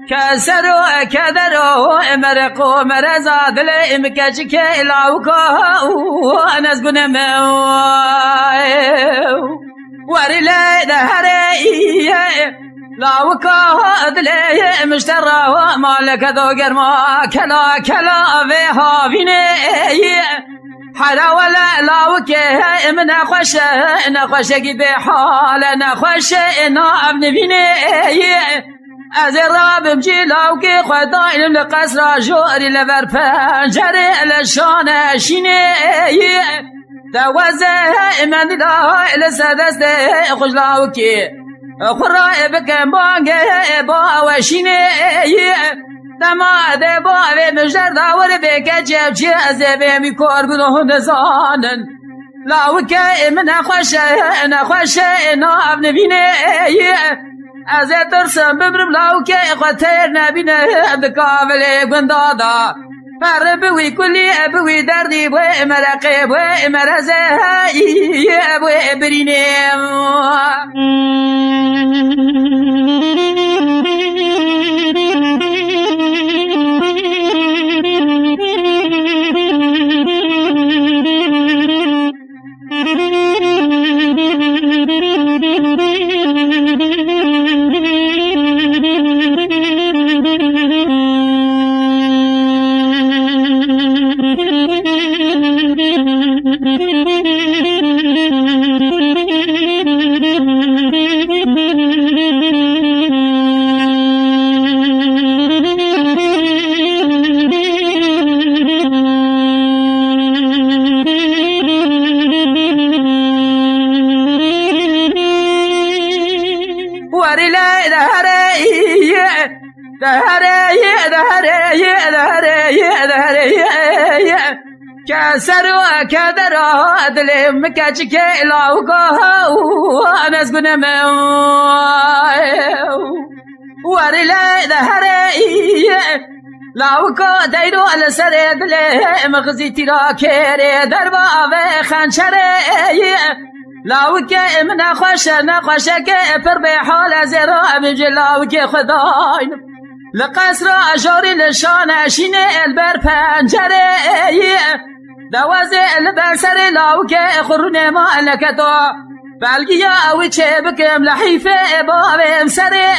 كسر وكدر ومرق ومرزاد لإمكاش كيلاوكا وناس قنمو ورلي دهري لاوكا دلي مشترى ومالك ذو قرما كلا كلا فيها فيني حلا ولا لاوكي من خوش نخوشك بحال نخوش نابن فيني از راب مجیلاوکی خدای لقصر جوری لبر پنجره لشان شینه دوازه من دلای لسدست خوشلاوکی خرای بکن بانگه با وشینه دماده با مجدر داور بکن جب جیزه بمی کار گناه نزانن لاوکی من نخوشه ناب نبینه از ترسم ببرم لاوکی خطر نبینه بکاولی گندادا پر بوی کلی بوی دردی بوی مرقی بوی مرزه بوی برینیم كسر وكدر عدل مكاش كيلاوكا وناس قنمو ورلا دهري لاوكا دايرو على سرد لي مغزي تيرا كيري دربا وخنشري لاوكا من نخوشك پر بحال زرا بجلاوكا خداين لقصر أجاري لشان شيني البر پنجره دوازه البر سر لاوكا خرون ما لكتو بلگیا اوی چه بکم لحیفه بابم سره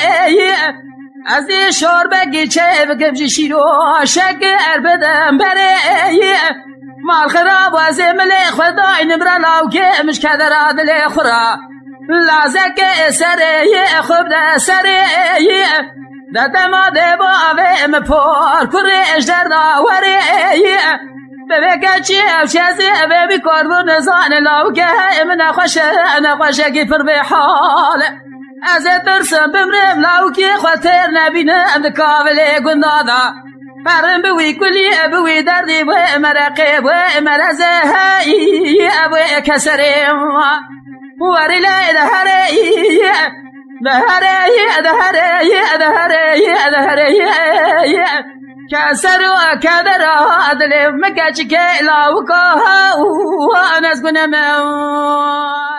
از دی شور بگی چه بکم جشیرو شکر بدم بره مال خراب و زمل خدای نبرا لاوكا مش کدر عدل خورا لازک سره خوب ده سره دما ده باوم پر کرش در داوره ببکه چی افشازی ببی کاربون زان لاوکه من نخوشه گی پر به حال از ترسم بمرم لاوکی خاطر نبینم دکاولی گندادا پرم بوی کلی بوی دردی بوی مرقی بوی مرزه بوی کسریم واری لی دهره كسر وكدر عدل مكاش كيلاوكا وناس قنمو